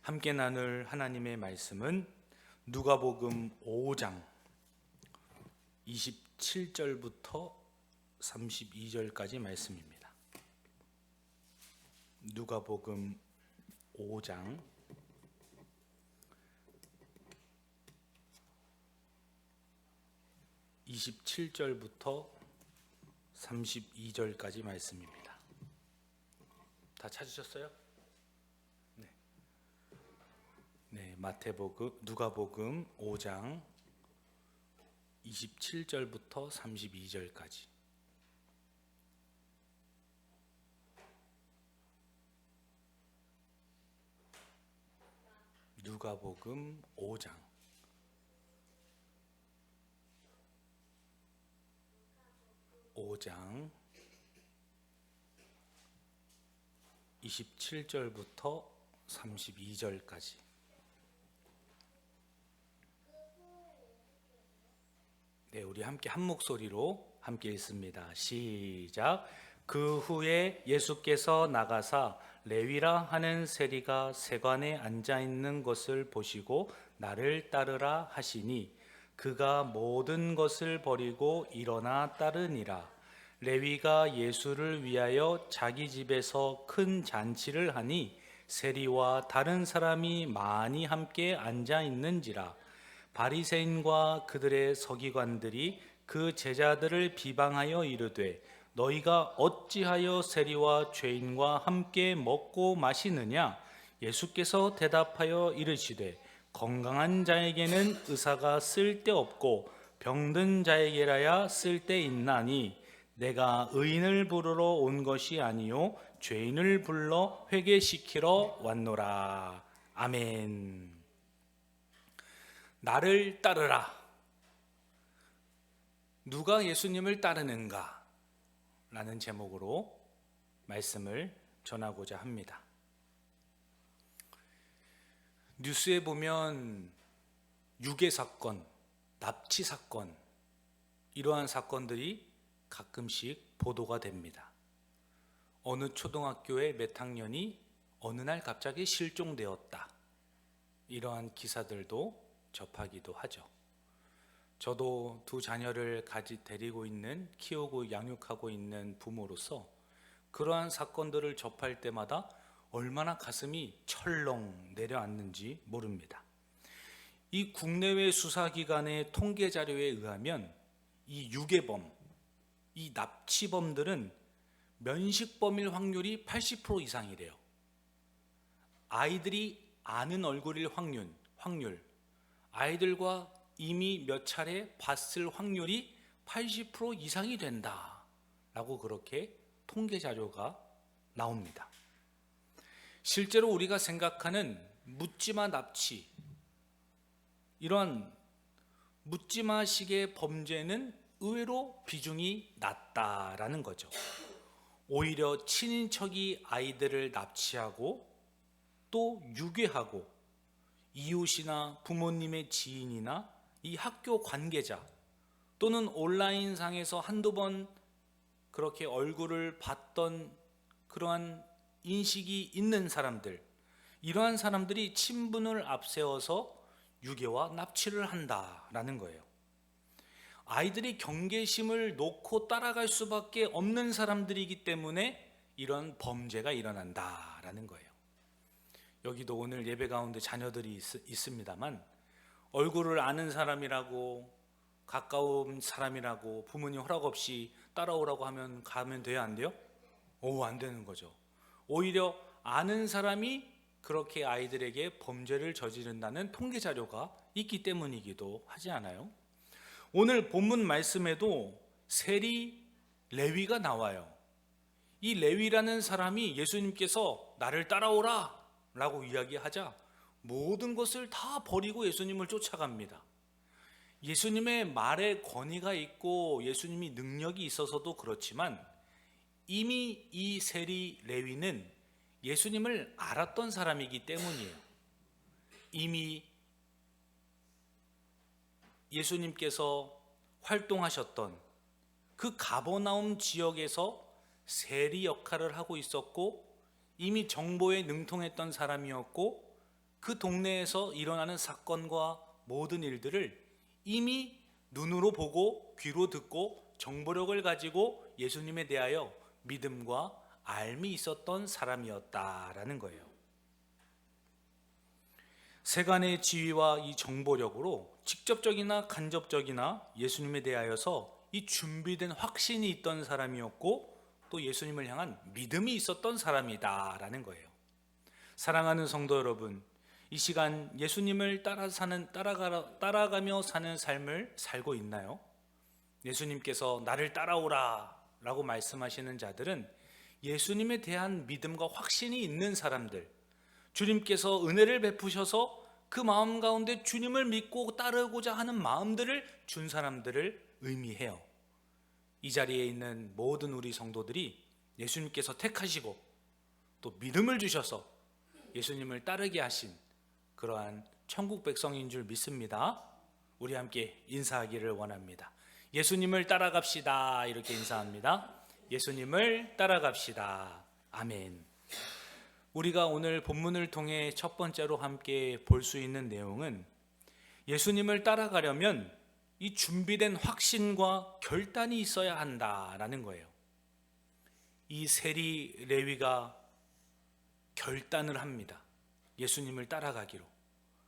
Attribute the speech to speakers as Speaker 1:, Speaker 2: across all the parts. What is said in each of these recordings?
Speaker 1: 함께 나눌 하나님의 말씀은 누가복음 5장 27절부터 32절까지 말씀입니다. 누가복음 5장 27절부터 32절까지 말씀입니다. 다 찾으셨어요? 네, 누가복음 5장 27절부터 32절까지. 누가복음 5장 27절부터 32절까지. 네, 우리 함께 한 목소리로 함께 읽습니다. 시작. 그 후에 예수께서 나가사 레위라 하는 세리가 세관에 앉아 있는 것을 보시고 나를 따르라 하시니 그가 모든 것을 버리고 일어나 따르니라. 레위가 예수를 위하여 자기 집에서 큰 잔치를 하니 세리와 다른 사람이 많이 함께 앉아 있는지라. 바리새인과 그들의 서기관들이 그 제자들을 비방하여 이르되 너희가 어찌하여 세리와 죄인과 함께 먹고 마시느냐? 예수께서 대답하여 이르시되 건강한 자에게는 의사가 쓸데없고 병든 자에게라야 쓸데있나니 내가 의인을 부르러 온 것이 아니요 죄인을 불러 회개시키러 왔노라. 아멘. 나를 따르라. 누가 예수님을 따르는가? 라는 제목으로 말씀을 전하고자 합니다. 뉴스에 보면 유괴 사건, 납치 사건, 이러한 사건들이 가끔씩 보도가 됩니다. 어느 초등학교의 몇 학년이 어느 날 갑자기 실종되었다. 이러한 기사들도 접하기도 하죠. 저도 두 자녀를 데리고 있는, 키우고 양육하고 있는 부모로서 그러한 사건들을 접할 때마다 얼마나 가슴이 철렁 내려앉는지 모릅니다. 이 국내외 수사기관의 통계 자료에 의하면 이 유괴범, 이 납치범들은 면식범일 확률이 80% 이상이래요. 아이들이 아는 얼굴일 확률, 아이들과 이미 몇 차례 봤을 확률이 80% 이상이 된다라고 그렇게 통계 자료가 나옵니다. 실제로 우리가 생각하는 묻지마 납치, 이런 묻지마식의 범죄는 의외로 비중이 낮다라는 거죠. 오히려 친인척이 아이들을 납치하고 또 유괴하고 이웃이나 부모님의 지인이나 이 학교 관계자 또는 온라인상에서 한두 번 그렇게 얼굴을 봤던 그러한 인식이 있는 사람들, 이러한 사람들이 친분을 앞세워서 유괴와 납치를 한다라는 거예요. 아이들이 경계심을 놓고 따라갈 수밖에 없는 사람들이기 때문에 이런 범죄가 일어난다라는 거예요. 여기도 오늘 예배 가운데 자녀들이 있습니다만 얼굴을 아는 사람이라고, 가까운 사람이라고 부모님 허락 없이 따라오라고 하면 가면 돼요, 안 돼요? 안 되는 거죠. 오히려 아는 사람이 그렇게 아이들에게 범죄를 저지른다는 통계 자료가 있기 때문이기도 하지 않아요? 오늘 본문 말씀에도 세리, 레위가 나와요. 이 레위라는 사람이 예수님께서 나를 따라오라 라고 이야기하자 모든 것을 다 버리고 예수님을 쫓아갑니다. 예수님의 말에 권위가 있고 예수님이 능력이 있어서도 그렇지만 이미 이 세리 레위는 예수님을 알았던 사람이기 때문이에요. 이미 예수님께서 활동하셨던 그 가버나움 지역에서 세리 역할을 하고 있었고 이미 정보에 능통했던 사람이었고 그 동네에서 일어나는 사건과 모든 일들을 이미 눈으로 보고 귀로 듣고 정보력을 가지고 예수님에 대하여 믿음과 알미 있었던 사람이었다라는 거예요. 세간의 지위와 이 정보력으로 직접적이나 간접적이나 예수님에 대하여서 이 준비된 확신이 있던 사람이었고, 또 예수님을 향한 믿음이 있었던 사람이다라는 거예요. 사랑하는 성도 여러분, 이 시간 예수님을 따라가며 사는 삶을 살고 있나요? 예수님께서 나를 따라오라 라고 말씀하시는 자들은 예수님에 대한 믿음과 확신이 있는 사람들, 주님께서 은혜를 베푸셔서 그 마음 가운데 주님을 믿고 따르고자 하는 마음들을 준 사람들을 의미해요. 이 자리에 있는 모든 우리 성도들이 예수님께서 택하시고 또 믿음을 주셔서 예수님을 따르게 하신 그러한 천국 백성인 줄 믿습니다. 우리 함께 인사하기를 원합니다. 예수님을 따라갑시다. 이렇게 인사합니다. 예수님을 따라갑시다. 아멘. 우리가 오늘 본문을 통해 첫 번째로 함께 볼 수 있는 내용은 예수님을 따라가려면 이 준비된 확신과 결단이 있어야 한다라는 거예요. 이 세리 레위가 결단을 합니다. 예수님을 따라가기로.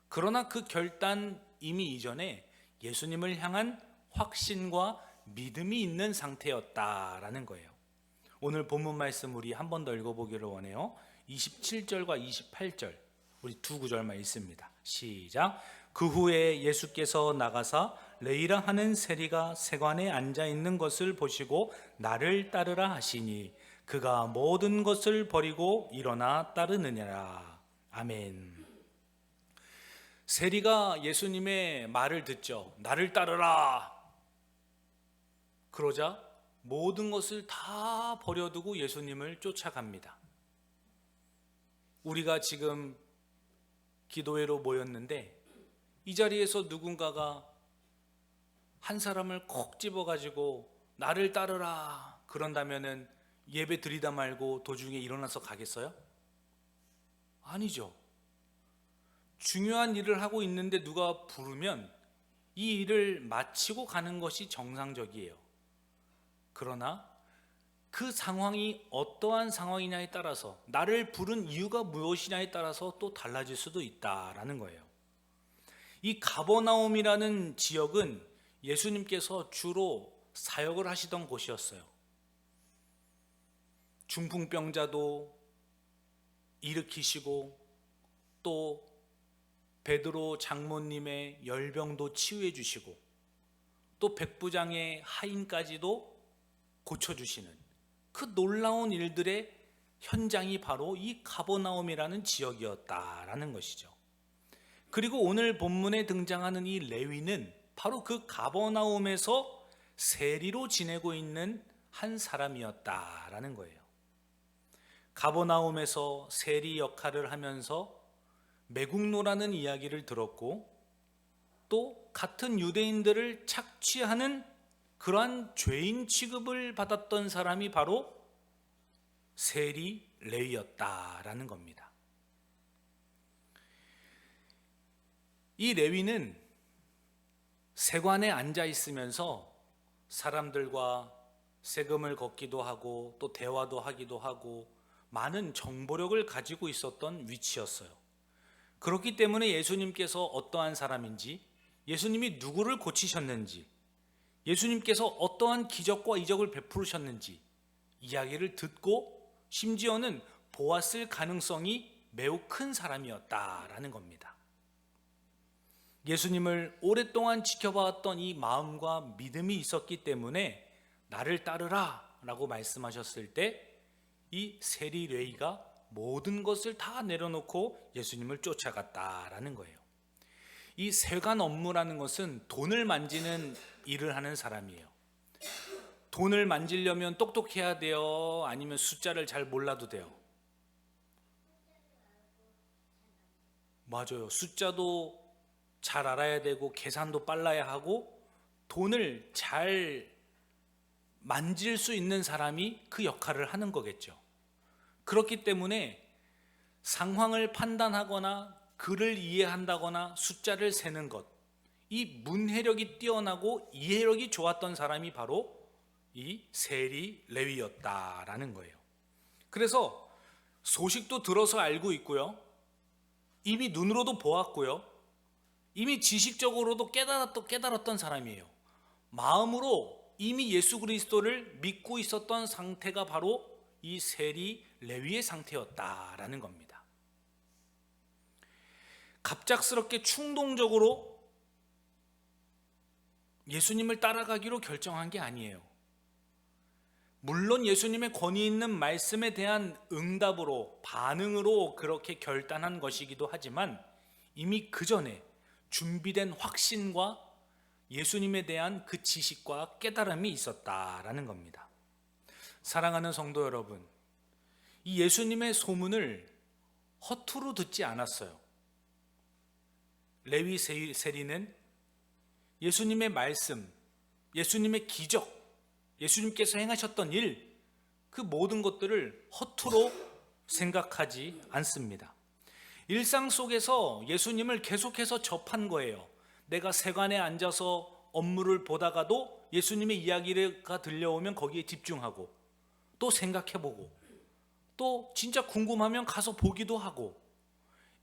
Speaker 1: 그러나 그 결단 이미 이전에 예수님을 향한 확신과 믿음이 있는 상태였다라는 거예요. 오늘 본문 말씀 우리 한 번 더 읽어보기를 원해요. 27절과 28절 우리 두 구절만 읽습니다. 시작. 그 후에 예수께서 나가사 레위라 하는 세리가 세관에 앉아 있는 것을 보시고 나를 따르라 하시니 그가 모든 것을 버리고 일어나 따르느니라. 아멘. 세리가 예수님의 말을 듣죠. 나를 따르라. 그러자 모든 것을 다 버려두고 예수님을 쫓아갑니다. 우리가 지금 기도회로 모였는데 이 자리에서 누군가가 한 사람을 콕 집어가지고 나를 따르라 그런다면은 예배 드리다 말고 도중에 일어나서 가겠어요? 아니죠. 중요한 일을 하고 있는데 누가 부르면 이 일을 마치고 가는 것이 정상적이에요. 그러나 그 상황이 어떠한 상황이냐에 따라서, 나를 부른 이유가 무엇이냐에 따라서 또 달라질 수도 있다라는 거예요. 이 가버나움이라는 지역은 예수님께서 주로 사역을 하시던 곳이었어요. 중풍병자도 일으키시고 또 베드로 장모님의 열병도 치유해 주시고 또 백부장의 하인까지도 고쳐주시는 그 놀라운 일들의 현장이 바로 이 가버나움이라는 지역이었다라는 것이죠. 그리고 오늘 본문에 등장하는 이 레위는 바로 그 가버나움에서 세리로 지내고 있는 한 사람이었다라는 거예요. 가버나움에서 세리 역할을 하면서 매국노라는 이야기를 들었고 또 같은 유대인들을 착취하는 그러한 죄인 취급을 받았던 사람이 바로 세리 레위였다라는 겁니다. 이 레위는 세관에 앉아 있으면서 사람들과 세금을 걷기도 하고 또 대화도 하기도 하고 많은 정보력을 가지고 있었던 위치였어요. 그렇기 때문에 예수님께서 어떠한 사람인지, 예수님이 누구를 고치셨는지, 예수님께서 어떠한 기적과 이적을 베푸셨는지 이야기를 듣고 심지어는 보았을 가능성이 매우 큰 사람이었다라는 겁니다. 예수님을 오랫동안 지켜봐왔던 이 마음과 믿음이 있었기 때문에 나를 따르라 라고 말씀하셨을 때 이 세리 레위가 모든 것을 다 내려놓고 예수님을 쫓아갔다라는 거예요. 이 세관 업무라는 것은 돈을 만지는 일을 하는 사람이에요. 돈을 만지려면 똑똑해야 돼요? 아니면 숫자를 잘 몰라도 돼요? 맞아요. 숫자도 잘 알아야 되고 계산도 빨라야 하고 돈을 잘 만질 수 있는 사람이 그 역할을 하는 거겠죠. 그렇기 때문에 상황을 판단하거나 글을 이해한다거나 숫자를 세는 것, 이 문해력이 뛰어나고 이해력이 좋았던 사람이 바로 이 세리 레위였다라는 거예요. 그래서 소식도 들어서 알고 있고요, 이미 눈으로도 보았고요, 이미 지식적으로도 깨달았던 사람이에요. 마음으로 이미 예수 그리스도를 믿고 있었던 상태가 바로 이 세리 레위의 상태였다라는 겁니다. 갑작스럽게 충동적으로 예수님을 따라가기로 결정한 게 아니에요. 물론 예수님의 권위 있는 말씀에 대한 응답으로, 반응으로 그렇게 결단한 것이기도 하지만 이미 그 전에 준비된 확신과 예수님에 대한 그 지식과 깨달음이 있었다라는 겁니다. 사랑하는 성도 여러분, 이 예수님의 소문을 허투루 듣지 않았어요. 레위 세리는 예수님의 말씀, 예수님의 기적, 예수님께서 행하셨던 일, 그 모든 것들을 허투루 생각하지 않습니다. 일상 속에서 예수님을 계속해서 접한 거예요. 내가 세관에 앉아서 업무를 보다가도 예수님의 이야기가 들려오면 거기에 집중하고, 또 생각해보고, 또 진짜 궁금하면 가서 보기도 하고,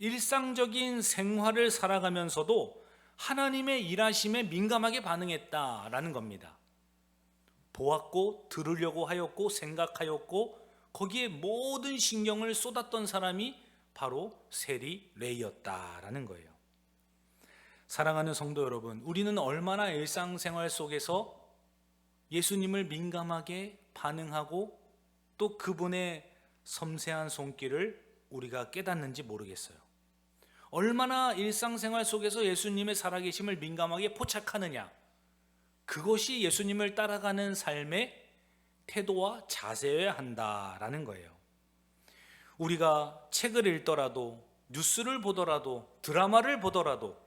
Speaker 1: 일상적인 생활을 살아가면서도 하나님의 일하심에 민감하게 반응했다라는 겁니다. 보았고 들으려고 하였고 생각하였고 거기에 모든 신경을 쏟았던 사람이 바로 세리 레위였다라는 거예요. 사랑하는 성도 여러분, 우리는 얼마나 일상생활 속에서 예수님을 민감하게 반응하고 또 그분의 섬세한 손길을 우리가 깨닫는지 모르겠어요. 얼마나 일상생활 속에서 예수님의 살아계심을 민감하게 포착하느냐, 그것이 예수님을 따라가는 삶의 태도와 자세여야 한다라는 거예요. 우리가 책을 읽더라도, 뉴스를 보더라도, 드라마를 보더라도,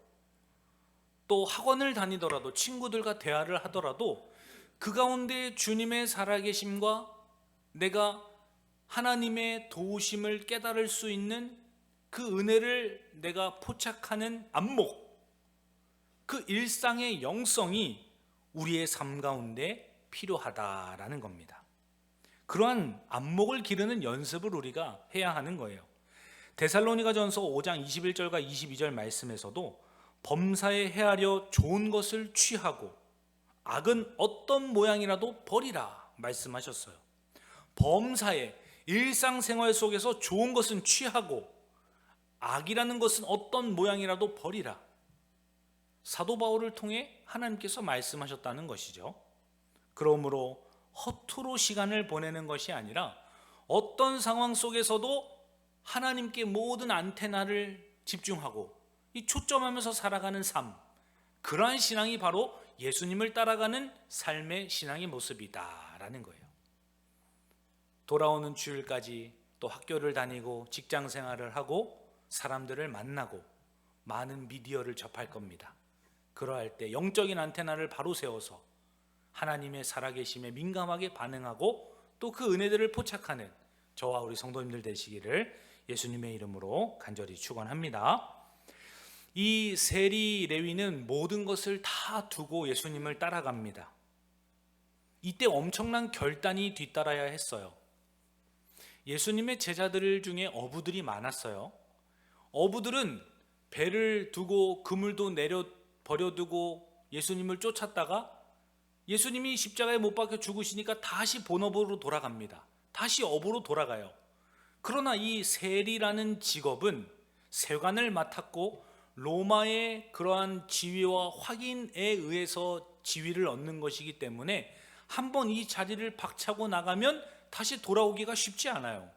Speaker 1: 또 학원을 다니더라도, 친구들과 대화를 하더라도 그 가운데 주님의 살아계심과 내가 하나님의 도우심을 깨달을 수 있는 그 은혜를 내가 포착하는 안목, 그 일상의 영성이 우리의 삶 가운데 필요하다라는 겁니다. 그러한 안목을 기르는 연습을 우리가 해야 하는 거예요. 데살로니가전서 5장 21절과 22절 말씀에서도 범사에 헤아려 좋은 것을 취하고 악은 어떤 모양이라도 버리라 말씀하셨어요. 범사에, 일상생활 속에서 좋은 것은 취하고 악이라는 것은 어떤 모양이라도 버리라. 사도 바울을 통해 하나님께서 말씀하셨다는 것이죠. 그러므로 허투루 시간을 보내는 것이 아니라 어떤 상황 속에서도 하나님께 모든 안테나를 집중하고 이 초점하면서 살아가는 삶, 그러한 신앙이 바로 예수님을 따라가는 삶의 신앙의 모습이다라는 거예요. 돌아오는 주일까지 또 학교를 다니고 직장 생활을 하고 사람들을 만나고 많은 미디어를 접할 겁니다. 그러할 때 영적인 안테나를 바로 세워서 하나님의 살아계심에 민감하게 반응하고 또 그 은혜들을 포착하는 저와 우리 성도님들 되시기를 예수님의 이름으로 간절히 축원합니다. 이 세리 레위는 모든 것을 다 두고 예수님을 따라갑니다. 이때 엄청난 결단이 뒤따라야 했어요. 예수님의 제자들 중에 어부들이 많았어요. 어부들은 배를 두고 그물도 내려 버려두고 예수님을 쫓았다가 예수님이 십자가에 못 박혀 죽으시니까 다시 본업으로 돌아갑니다. 다시 어부로 돌아가요. 그러나 이 세리라는 직업은 세관을 맡았고 로마의 그러한 지위와 확인에 의해서 지위를 얻는 것이기 때문에 한번 이 자리를 박차고 나가면 다시 돌아오기가 쉽지 않아요.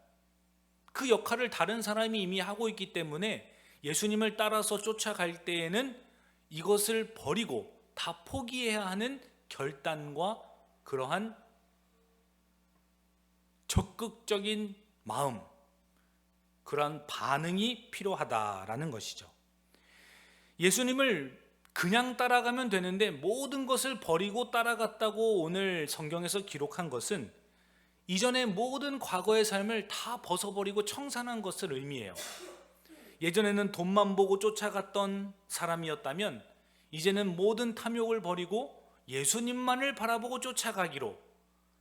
Speaker 1: 그 역할을 다른 사람이 이미 하고 있기 때문에 예수님을 따라서 쫓아갈 때에는 이것을 버리고 다 포기해야 하는 결단과 그러한 적극적인 마음, 그러한 반응이 필요하다라는 것이죠. 예수님을 그냥 따라가면 되는데 모든 것을 버리고 따라갔다고 오늘 성경에서 기록한 것은 이전의 모든 과거의 삶을 다 벗어버리고 청산한 것을 의미해요. 예전에는 돈만 보고 쫓아갔던 사람이었다면 이제는 모든 탐욕을 버리고 예수님만을 바라보고 쫓아가기로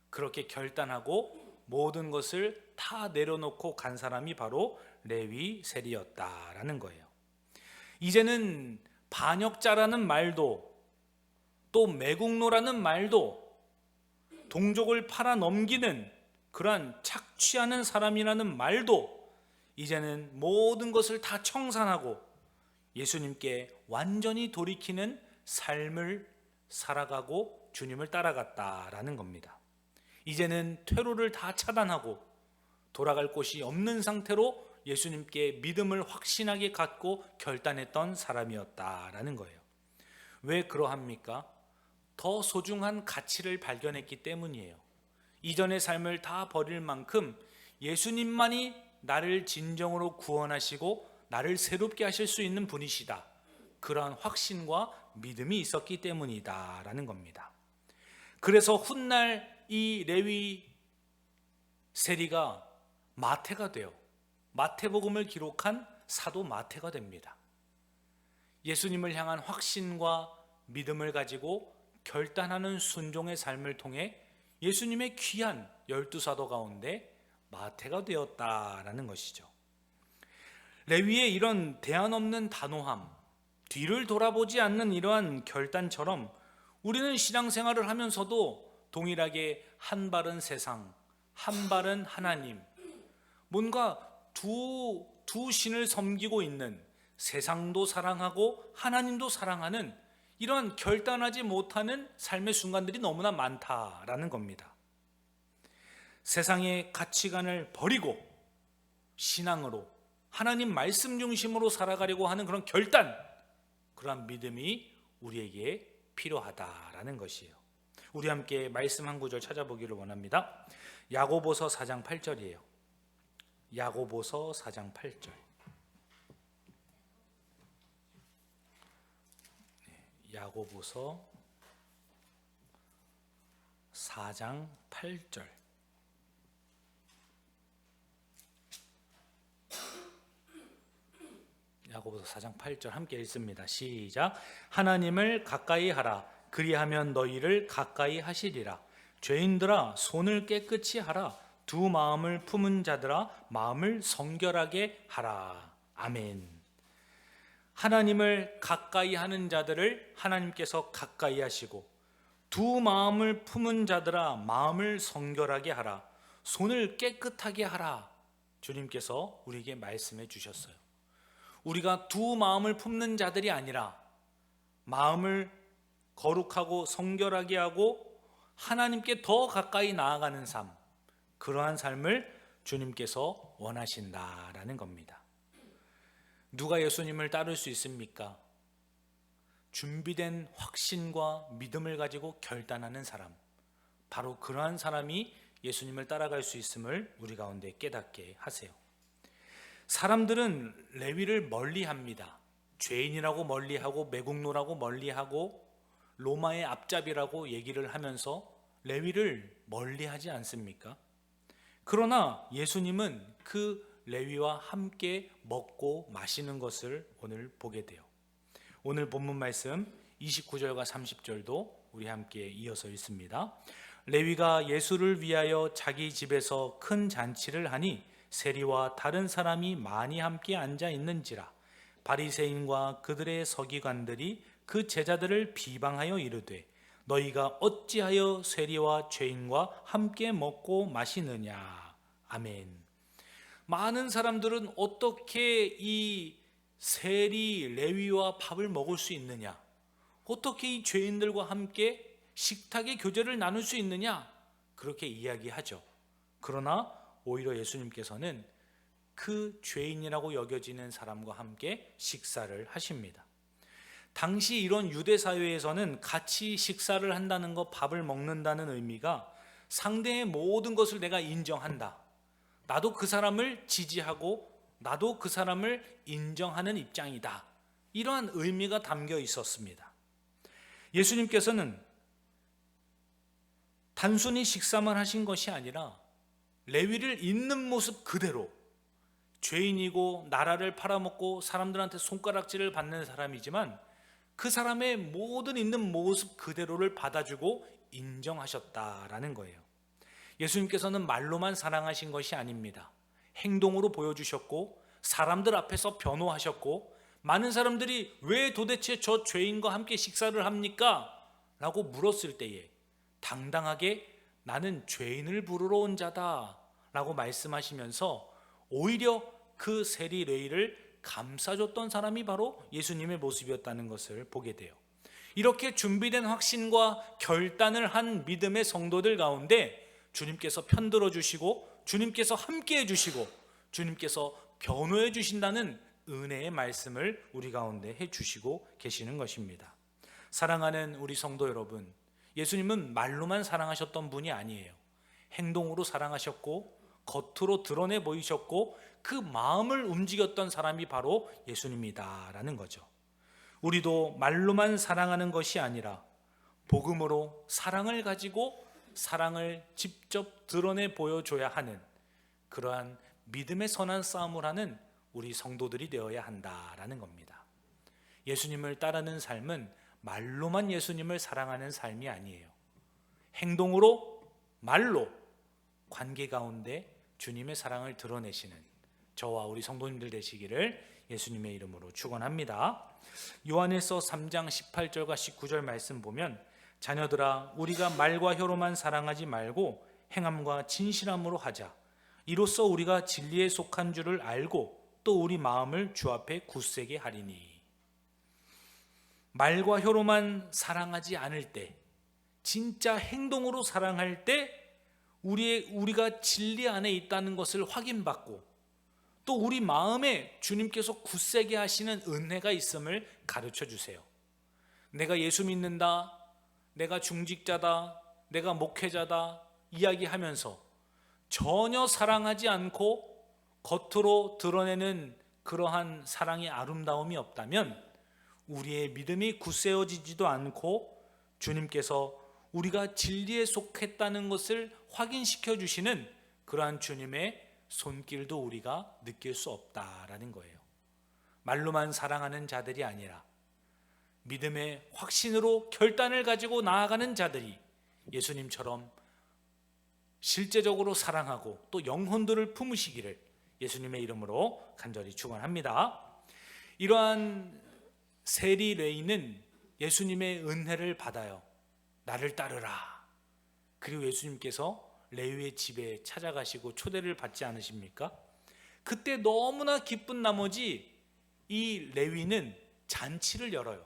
Speaker 1: 그렇게 결단하고 모든 것을 다 내려놓고 간 사람이 바로 레위 셀이었다라는 거예요. 이제는 반역자라는 말도 또 매국노라는 말도 동족을 팔아 넘기는 그러한 착취하는 사람이라는 말도 이제는 모든 것을 다 청산하고 예수님께 완전히 돌이키는 삶을 살아가고 주님을 따라갔다라는 겁니다. 이제는 퇴로를 다 차단하고 돌아갈 곳이 없는 상태로 예수님께 믿음을 확신하게 갖고 결단했던 사람이었다라는 거예요. 왜 그러합니까? 더 소중한 가치를 발견했기 때문이에요. 이전의 삶을 다 버릴 만큼 예수님만이 나를 진정으로 구원하시고 나를 새롭게 하실 수 있는 분이시다. 그러한 확신과 믿음이 있었기 때문이다라는 겁니다. 그래서 훗날 이 레위 세리가 마태가 돼요. 마태복음을 기록한 사도 마태가 됩니다. 예수님을 향한 확신과 믿음을 가지고 결단하는 순종의 삶을 통해 예수님의 귀한 12사도 가운데 마태가 되었다라는 것이죠. 레위의 이런 대안 없는 단호함, 뒤를 돌아보지 않는 이러한 결단처럼 우리는 신앙생활을 하면서도 동일하게 한 발은 세상, 한 발은 하나님, 뭔가 두 신을 섬기고 있는, 세상도 사랑하고 하나님도 사랑하는 이런 결단하지 못하는 삶의 순간들이 너무나 많다라는 겁니다. 세상의 가치관을 버리고 신앙으로 하나님 말씀 중심으로 살아가려고 하는 그런 결단, 그런 믿음이 우리에게 필요하다라는 것이에요. 우리 함께 말씀 한 구절 찾아보기를 원합니다. 야고보서 4장 8절이에요. 야고보서 4장 8절. 야고보서 4장 8절. 야고보서 4장 8절 함께 읽습니다. 시작. 하나님을 가까이 하라. 그리하면 너희를 가까이 하시리라. 죄인들아 손을 깨끗이 하라. 두 마음을 품은 자들아 마음을 성결하게 하라. 아멘. 하나님을 가까이 하는 자들을 하나님께서 가까이 하시고 두 마음을 품은 자들아 마음을 성결하게 하라. 손을 깨끗하게 하라. 주님께서 우리에게 말씀해 주셨어요. 우리가 두 마음을 품는 자들이 아니라 마음을 거룩하고 성결하게 하고 하나님께 더 가까이 나아가는 삶, 그러한 삶을 주님께서 원하신다라는 겁니다. 누가 예수님을 따를 수 있습니까? 준비된 확신과 믿음을 가지고 결단하는 사람, 바로 그러한 사람이 예수님을 따라갈 수 있음을 우리 가운데 깨닫게 하세요. 사람들은 레위를 멀리합니다. 죄인이라고 멀리하고 매국노라고 멀리하고 로마의 앞잡이라고 얘기를 하면서 레위를 멀리하지 않습니까? 그러나 예수님은 그 레위와 함께 먹고 마시는 것을 오늘 보게 돼요. 오늘 본문 말씀 29절과 30절도 우리 함께 이어서 읽습니다. 레위가 예수를 위하여 자기 집에서 큰 잔치를 하니 세리와 다른 사람이 많이 함께 앉아 있는지라. 바리새인과 그들의 서기관들이 그 제자들을 비방하여 이르되 너희가 어찌하여 세리와 죄인과 함께 먹고 마시느냐. 아멘. 많은 사람들은 어떻게 이 세리 레위와 밥을 먹을 수 있느냐, 어떻게 이 죄인들과 함께 식탁의 교제를 나눌 수 있느냐, 그렇게 이야기하죠. 그러나 오히려 예수님께서는 그 죄인이라고 여겨지는 사람과 함께 식사를 하십니다. 당시 이런 유대 사회에서는 같이 식사를 한다는 것, 밥을 먹는다는 의미가 상대의 모든 것을 내가 인정한다, 나도 그 사람을 지지하고 나도 그 사람을 인정하는 입장이다, 이러한 의미가 담겨 있었습니다. 예수님께서는 단순히 식사만 하신 것이 아니라 레위를 있는 모습 그대로 죄인이고 나라를 팔아먹고 사람들한테 손가락질을 받는 사람이지만 그 사람의 모든 있는 모습 그대로를 받아주고 인정하셨다라는 거예요. 예수님께서는 말로만 사랑하신 것이 아닙니다. 행동으로 보여주셨고 사람들 앞에서 변호하셨고 많은 사람들이 왜 도대체 저 죄인과 함께 식사를 합니까? 라고 물었을 때에 당당하게 나는 죄인을 부르러 온 자다 라고 말씀하시면서 오히려 그 세리 레위를 감싸줬던 사람이 바로 예수님의 모습이었다는 것을 보게 돼요. 이렇게 준비된 확신과 결단을 한 믿음의 성도들 가운데 주님께서 편들어 주시고 주님께서 함께 해주시고 주님께서 변호해 주신다는 은혜의 말씀을 우리 가운데 해주시고 계시는 것입니다. 사랑하는 우리 성도 여러분, 예수님은 말로만 사랑하셨던 분이 아니에요. 행동으로 사랑하셨고 겉으로 드러내 보이셨고 그 마음을 움직였던 사람이 바로 예수님이다라는 거죠. 우리도 말로만 사랑하는 것이 아니라 복음으로 사랑을 가지고 사랑을 직접 드러내 보여줘야 하는 그러한 믿음의 선한 싸움을 하는 우리 성도들이 되어야 한다라는 겁니다. 예수님을 따르는 삶은 말로만 예수님을 사랑하는 삶이 아니에요. 행동으로, 말로 관계 가운데 주님의 사랑을 드러내시는 저와 우리 성도님들 되시기를 예수님의 이름으로 축원합니다. 요한일서 3장 18절과 19절 말씀 보면 자녀들아 우리가 말과 혀로만 사랑하지 말고 행함과 진실함으로 하자. 이로써 우리가 진리에 속한 줄을 알고 또 우리 마음을 주 앞에 굳세게 하리니. 말과 혀로만 사랑하지 않을 때, 진짜 행동으로 사랑할 때 우리가 진리 안에 있다는 것을 확인받고 또 우리 마음에 주님께서 굳세게 하시는 은혜가 있음을 가르쳐 주세요. 내가 예수 믿는다, 내가 중직자다, 내가 목회자다 이야기하면서 전혀 사랑하지 않고 겉으로 드러내는 그러한 사랑의 아름다움이 없다면 우리의 믿음이 굳세어지지도 않고 주님께서 우리가 진리에 속했다는 것을 확인시켜 주시는 그러한 주님의 손길도 우리가 느낄 수 없다라는 거예요. 말로만 사랑하는 자들이 아니라 믿음의 확신으로 결단을 가지고 나아가는 자들이 예수님처럼 실제적으로 사랑하고 또 영혼들을 품으시기를 예수님의 이름으로 간절히 축원합니다. 이러한 세리 레위는 예수님의 은혜를 받아요. 나를 따르라. 그리고 예수님께서 레위의 집에 찾아가시고 초대를 받지 않으십니까? 그때 너무나 기쁜 나머지 이 레위는 잔치를 열어요.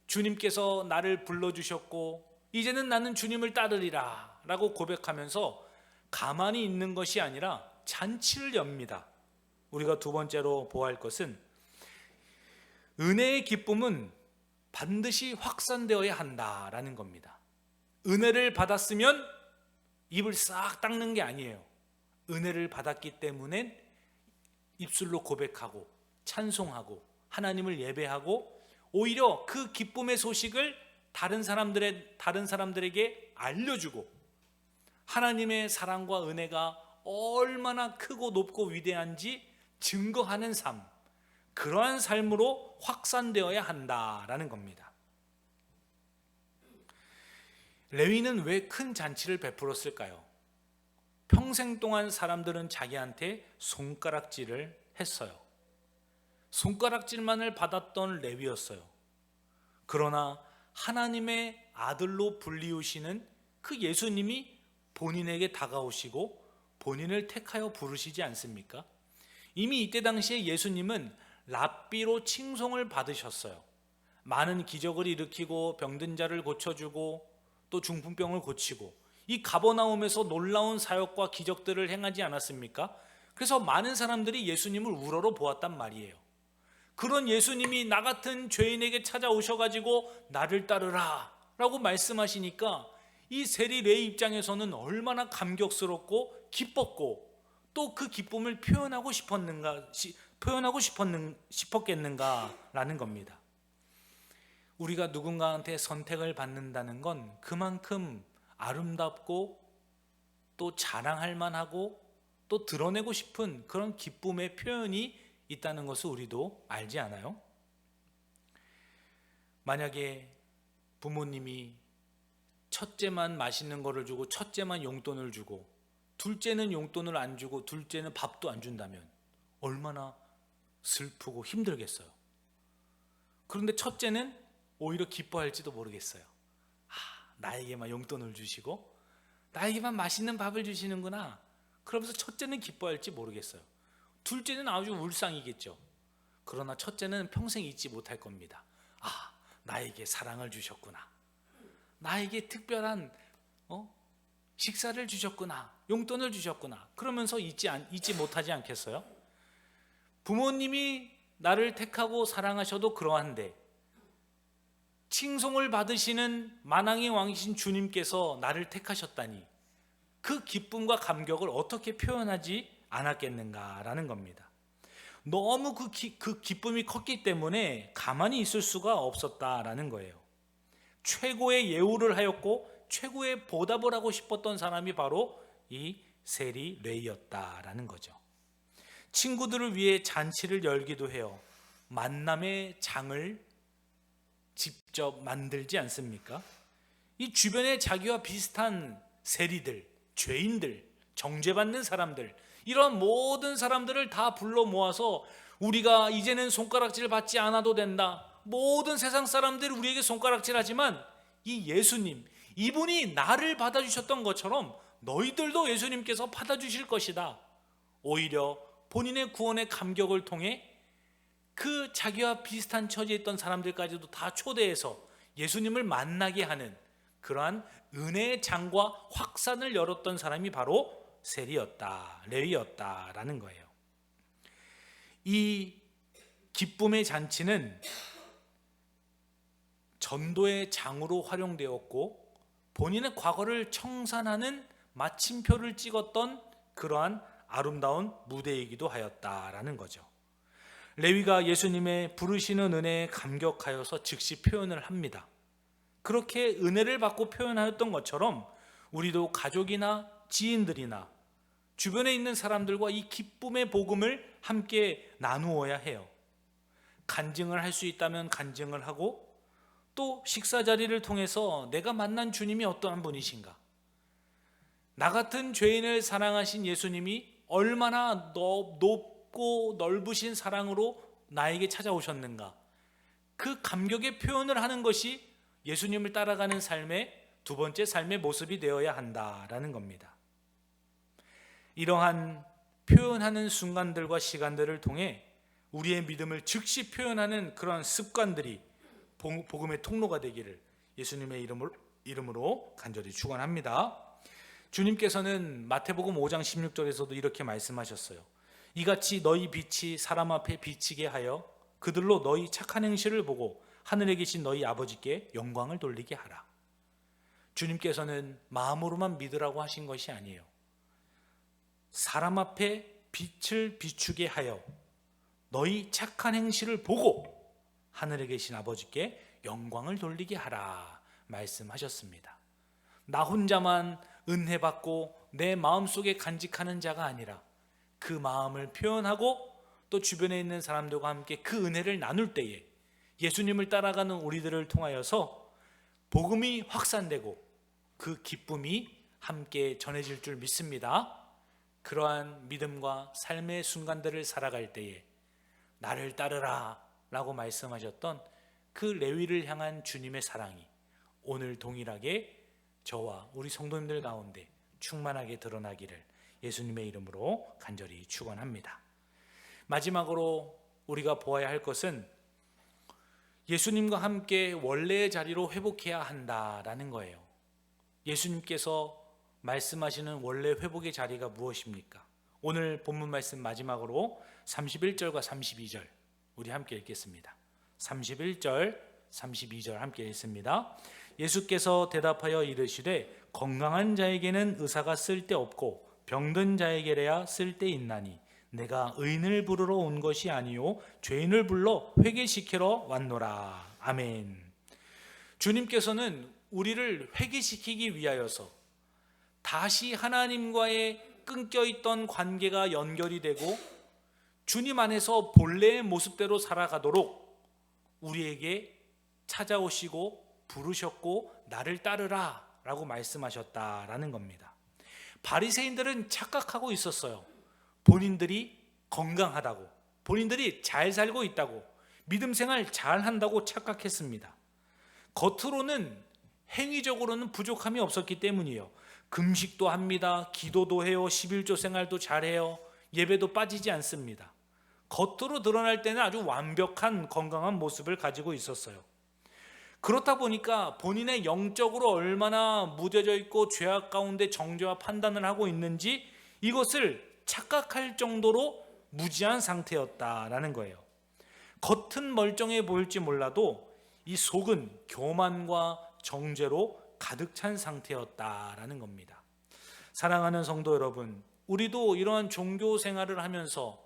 Speaker 1: 주님께서 나를 불러주셨고 이제는 나는 주님을 따르리라 라고 고백하면서 가만히 있는 것이 아니라 잔치를 엽니다. 우리가 두 번째로 보아할 것은 은혜의 기쁨은 반드시 확산되어야 한다라는 겁니다. 은혜를 받았으면 입을 싹 닦는 게 아니에요. 은혜를 받았기 때문에 입술로 고백하고 찬송하고 하나님을 예배하고 오히려 그 기쁨의 소식을 다른 사람들에게 알려주고 하나님의 사랑과 은혜가 얼마나 크고 높고 위대한지 증거하는 삶, 그러한 삶으로 확산되어야 한다라는 겁니다. 레위는 왜 큰 잔치를 베풀었을까요? 평생 동안 사람들은 자기한테 손가락질을 했어요. 손가락질만을 받았던 레위였어요. 그러나 하나님의 아들로 불리우시는 그 예수님이 본인에게 다가오시고 본인을 택하여 부르시지 않습니까? 이미 이때 당시에 예수님은 랍비로 칭송을 받으셨어요. 많은 기적을 일으키고 병든 자를 고쳐주고 또 중풍병을 고치고 이 가버나움에서 놀라운 사역과 기적들을 행하지 않았습니까? 그래서 많은 사람들이 예수님을 우러러 보았단 말이에요. 그런 예수님이 나 같은 죄인에게 찾아오셔가지고 나를 따르라 라고 말씀하시니까 이 세리 레위 입장에서는 얼마나 감격스럽고 기뻤고 또 그 기쁨을 표현하고 싶었겠는가라는 겁니다. 우리가 누군가한테 선택을 받는다는 건 그만큼 아름답고 또 자랑할 만하고 또 또 드러내고 싶은 그런 기쁨의 표현이 있다는 것을 우리도 알지 않아요? 만약에 부모님이 첫째만 맛있는 거를 주고 첫째만 용돈을 주고 둘째는 용돈을 안 주고 둘째는 밥도 안 준다면 얼마나 슬프고 힘들겠어요. 그런데 첫째는 오히려 기뻐할지도 모르겠어요. 나에게만 용돈을 주시고 나에게만 맛있는 밥을 주시는구나. 그러면서 첫째는 기뻐할지 모르겠어요. 둘째는 아주 울상이겠죠. 그러나 첫째는 평생 잊지 못할 겁니다. 나에게 사랑을 주셨구나. 나에게 특별한 식사를 주셨구나. 용돈을 주셨구나. 그러면서 잊지 못하지 않겠어요? 부모님이 나를 택하고 사랑하셔도 그러한데 칭송을 받으시는 만왕의 왕이신 주님께서 나를 택하셨다니 그 기쁨과 감격을 어떻게 표현하지 않았겠는가라는 겁니다. 너무 그 기쁨이 컸기 때문에 가만히 있을 수가 없었다라는 거예요. 최고의 예우를 하였고 최고의 보답을 하고 싶었던 사람이 바로 이 세리 레이였다라는 거죠. 친구들을 위해 잔치를 열기도 해요. 만남의 장을 직접 만들지 않습니까? 이 주변에 자기와 비슷한 세리들, 죄인들, 정죄받는 사람들, 이런 모든 사람들을 다 불러 모아서 우리가 이제는 손가락질 받지 않아도 된다. 모든 세상 사람들이 우리에게 손가락질 하지만 이 예수님, 이분이 나를 받아주셨던 것처럼 너희들도 예수님께서 받아주실 것이다. 오히려 본인의 구원의 감격을 통해 그 자기와 비슷한 처지에 있던 사람들까지도 다 초대해서 예수님을 만나게 하는 그러한 은혜의 장과 확산을 열었던 사람이 바로 세리였다, 레위였다라는 거예요. 이 기쁨의 잔치는 전도의 장으로 활용되었고 본인의 과거를 청산하는 마침표를 찍었던 그러한 아름다운 무대이기도 하였다라는 거죠. 레위가 예수님의 부르시는 은혜에 감격하여서 즉시 표현을 합니다. 그렇게 은혜를 받고 표현하였던 것처럼 우리도 가족이나 지인들이나 주변에 있는 사람들과 이 기쁨의 복음을 함께 나누어야 해요. 간증을 할 수 있다면 간증을 하고 또 식사 자리를 통해서 내가 만난 주님이 어떠한 분이신가, 나 같은 죄인을 사랑하신 예수님이 얼마나 높고 넓으신 사랑으로 나에게 찾아오셨는가, 그 감격의 표현을 하는 것이 예수님을 따라가는 삶의 두 번째 삶의 모습이 되어야 한다라는 겁니다. 이러한 표현하는 순간들과 시간들을 통해 우리의 믿음을 즉시 표현하는 그런 습관들이 복음의 통로가 되기를 예수님의 이름으로 간절히 축원합니다. 주님께서는 마태복음 5장 16절에서도 이렇게 말씀하셨어요. 이같이 너희 빛이 사람 앞에 비치게 하여 그들로 너희 착한 행실을 보고 하늘에 계신 너희 아버지께 영광을 돌리게 하라. 주님께서는 마음으로만 믿으라고 하신 것이 아니에요. 사람 앞에 빛을 비추게 하여 너희 착한 행실을 보고 하늘에 계신 아버지께 영광을 돌리게 하라 말씀하셨습니다. 나 혼자만 은혜 받고 내 마음속에 간직하는 자가 아니라 그 마음을 표현하고 또 주변에 있는 사람들과 함께 그 은혜를 나눌 때에 예수님을 따라가는 우리들을 통하여서 복음이 확산되고 그 기쁨이 함께 전해질 줄 믿습니다. 그러한 믿음과 삶의 순간들을 살아갈 때에 나를 따르라 라고 말씀하셨던 그 레위를 향한 주님의 사랑이 오늘 동일하게 저와 우리 성도님들 가운데 충만하게 드러나기를 예수님의 이름으로 간절히 축원합니다. 마지막으로 우리가 보아야 할 것은 예수님과 함께 원래의 자리로 회복해야 한다라는 거예요. 예수님께서 말씀하시는 원래 회복의 자리가 무엇입니까? 오늘 본문 말씀 마지막으로 31절과 32절 우리 함께 읽겠습니다. 31절, 32절 함께 읽습니다. 예수께서 대답하여 이르시되 건강한 자에게는 의사가 쓸데없고 병든 자에게래야 쓸데있나니 내가 의인을 부르러 온 것이 아니요 죄인을 불러 회개시키러 왔노라. 아멘. 주님께서는 우리를 회개시키기 위하여서 다시 하나님과의 끊겨 있던 관계가 연결이 되고 주님 안에서 본래의 모습대로 살아가도록 우리에게 찾아오시고 부르셨고 나를 따르라 라고 말씀하셨다라는 겁니다. 바리새인들은 착각하고 있었어요. 본인들이 건강하다고, 본인들이 잘 살고 있다고, 믿음 생활 잘 한다고 착각했습니다. 겉으로는, 행위적으로는 부족함이 없었기 때문이에요. 금식도 합니다. 기도도 해요. 11조 생활도 잘해요. 예배도 빠지지 않습니다. 겉으로 드러날 때는 아주 완벽한 건강한 모습을 가지고 있었어요. 그렇다 보니까 본인의 영적으로 얼마나 무뎌져 있고 죄악 가운데 정죄와 판단을 하고 있는지 이것을 착각할 정도로 무지한 상태였다라는 거예요. 겉은 멀쩡해 보일지 몰라도 이 속은 교만과 정죄로 가득 찬 상태였다라는 겁니다. 사랑하는 성도 여러분, 우리도 이러한 종교 생활을 하면서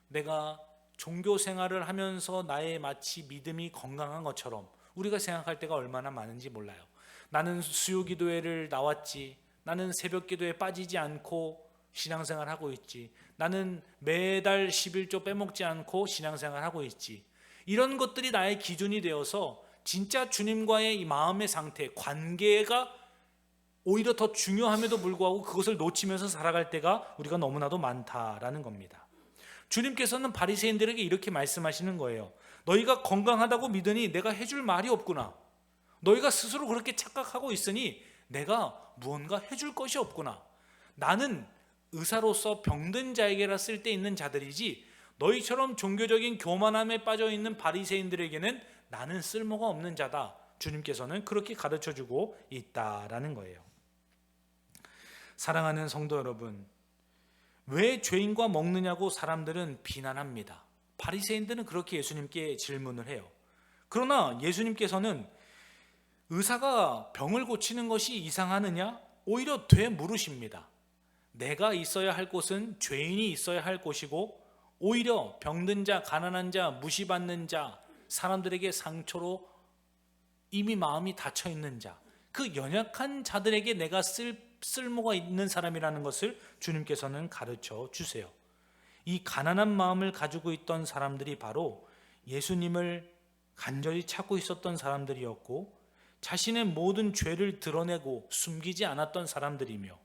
Speaker 1: 내가 종교 생활을 하면서 나의 마치 믿음이 건강한 것처럼 우리가 생각할 때가 얼마나 많은지 몰라요. 나는 수요기도회를 나왔지, 나는 새벽기도에 빠지지 않고 신앙생활하고 있지, 나는 매달 11조 빼먹지 않고 신앙생활하고 있지, 이런 것들이 나의 기준이 되어서 진짜 주님과의 이 마음의 상태, 관계가 오히려 더 중요함에도 불구하고 그것을 놓치면서 살아갈 때가 우리가 너무나도 많다라는 겁니다. 주님께서는 바리새인들에게 이렇게 말씀하시는 거예요. 너희가 건강하다고 믿으니 내가 해줄 말이 없구나. 너희가 스스로 그렇게 착각하고 있으니 내가 무언가 해줄 것이 없구나. 나는 의사로서 병든 자에게라 쓸 데 있는 자들이지 너희처럼 종교적인 교만함에 빠져 있는 바리새인들에게는 나는 쓸모가 없는 자다. 주님께서는 그렇게 가르쳐주고 있다라는 거예요. 사랑하는 성도 여러분, 왜 죄인과 먹느냐고 사람들은 비난합니다. 바리새인들은 그렇게 예수님께 질문을 해요. 그러나 예수님께서는 의사가 병을 고치는 것이 이상하느냐? 오히려 되물으십니다. 내가 있어야 할 곳은 죄인이 있어야 할 곳이고 오히려 병든 자, 가난한 자, 무시받는 자, 사람들에게 상처로 이미 마음이 닫혀 있는 자, 그 연약한 자들에게 내가 쓸모가 있는 사람이라는 것을 주님께서는 가르쳐 주세요. 이 가난한 마음을 가지고 있던 사람들이 바로 예수님을 간절히 찾고 있었던 사람들이었고 자신의 모든 죄를 드러내고 숨기지 않았던 사람들이며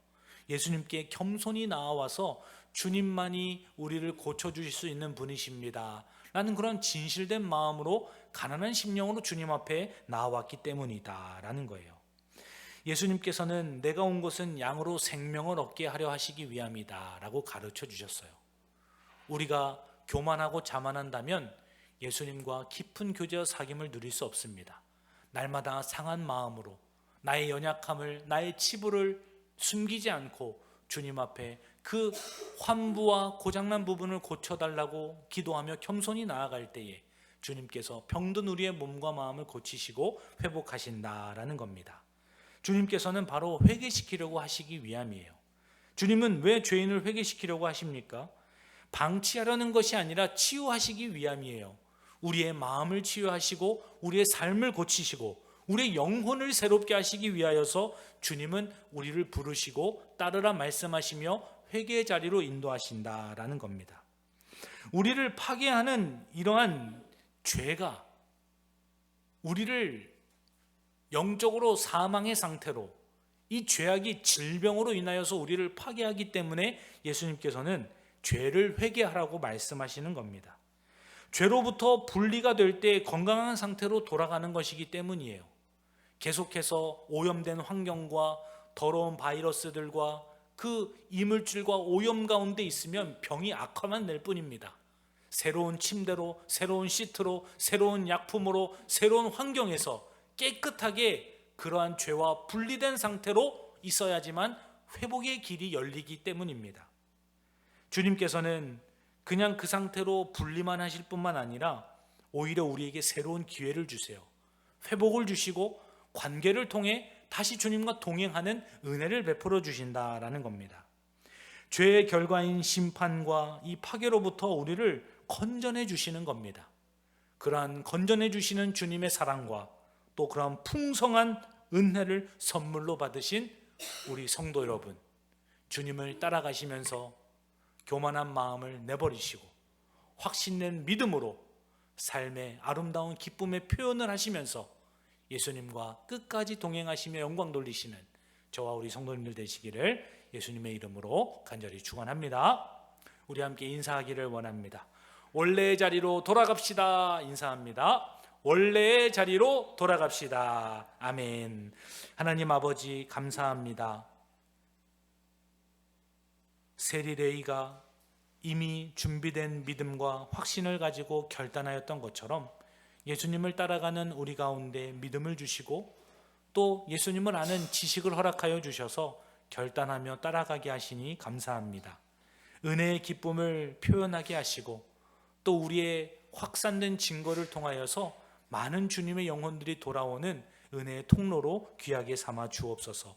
Speaker 1: 예수님께 겸손히 나아와서 주님만이 우리를 고쳐주실 수 있는 분이십니다 라는 그런 진실된 마음으로 가난한 심령으로 주님 앞에 나왔기 때문이다 라는 거예요. 예수님께서는 내가 온 것은 양으로 생명을 얻게 하려 하시기 위함이다 라고 가르쳐 주셨어요. 우리가 교만하고 자만한다면 예수님과 깊은 교제와 사귐을 누릴 수 없습니다. 날마다 상한 마음으로 나의 연약함을, 나의 치부를 숨기지 않고 주님 앞에 그 환부와 고장난 부분을 고쳐달라고 기도하며 겸손히 나아갈 때에 주님께서 병든 우리의 몸과 마음을 고치시고 회복하신다라는 겁니다. 주님께서는 바로 회개시키려고 하시기 위함이에요. 주님은 왜 죄인을 회개시키려고 하십니까? 방치하려는 것이 아니라 치유하시기 위함이에요. 우리의 마음을 치유하시고 우리의 삶을 고치시고 우리의 영혼을 새롭게 하시기 위하여서 주님은 우리를 부르시고 따르라 말씀하시며 회개의 자리로 인도하신다라는 겁니다. 우리를 파괴하는 이러한 죄가 우리를 영적으로 사망의 상태로, 이 죄악이 질병으로 인하여서 우리를 파괴하기 때문에 예수님께서는 죄를 회개하라고 말씀하시는 겁니다. 죄로부터 분리가 될 때 건강한 상태로 돌아가는 것이기 때문이에요. 계속해서 오염된 환경과 더러운 바이러스들과 그 이물질과 오염 가운데 있으면 병이 악화만 낼 뿐입니다. 새로운 침대로, 새로운 시트로, 새로운 약품으로, 새로운 환경에서 깨끗하게 그러한 죄와 분리된 상태로 있어야지만 회복의 길이 열리기 때문입니다. 주님께서는 그냥 그 상태로 분리만 하실 뿐만 아니라 오히려 우리에게 새로운 기회를 주세요. 회복을 주시고 관계를 통해 다시 주님과 동행하는 은혜를 베풀어 주신다라는 겁니다. 죄의 결과인 심판과 이 파괴로부터 우리를 건져내 주시는 겁니다. 그러한 건져내 주시는 주님의 사랑과 또 그러한 풍성한 은혜를 선물로 받으신 우리 성도 여러분, 주님을 따라가시면서 교만한 마음을 내버리시고 확신낸 믿음으로 삶의 아름다운 기쁨의 표현을 하시면서 예수님과 끝까지 동행하시며 영광 돌리시는 저와 우리 성도님들 되시기를 예수님의 이름으로 간절히 축원합니다. 우리 함께 인사하기를 원합니다. 원래의 자리로 돌아갑시다. 인사합니다. 원래의 자리로 돌아갑시다. 아멘. 하나님 아버지 감사합니다. 세리레이가 이미 준비된 믿음과 확신을 가지고 결단하였던 것처럼 예수님을 따라가는 우리 가운데 믿음을 주시고 또 예수님을 아는 지식을 허락하여 주셔서 결단하며 따라가게 하시니 감사합니다. 은혜의 기쁨을 표현하게 하시고 또 우리의 확산된 증거를 통하여서 많은 주님의 영혼들이 돌아오는 은혜의 통로로 귀하게 삼아 주옵소서.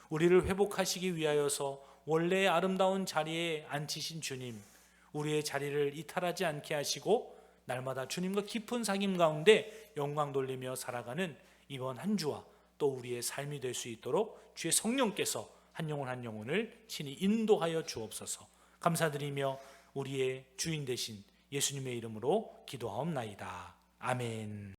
Speaker 1: 우리를 회복하시기 위하여서 원래의 아름다운 자리에 앉히신 주님, 우리의 자리를 이탈하지 않게 하시고 날마다 주님과 깊은 사귐 가운데 영광 돌리며 살아가는 이번 한 주와 또 우리의 삶이 될 수 있도록 주의 성령께서 한 영혼 한 영혼을 친히 인도하여 주옵소서. 감사드리며 우리의 주인 되신 예수님의 이름으로 기도하옵나이다. 아멘.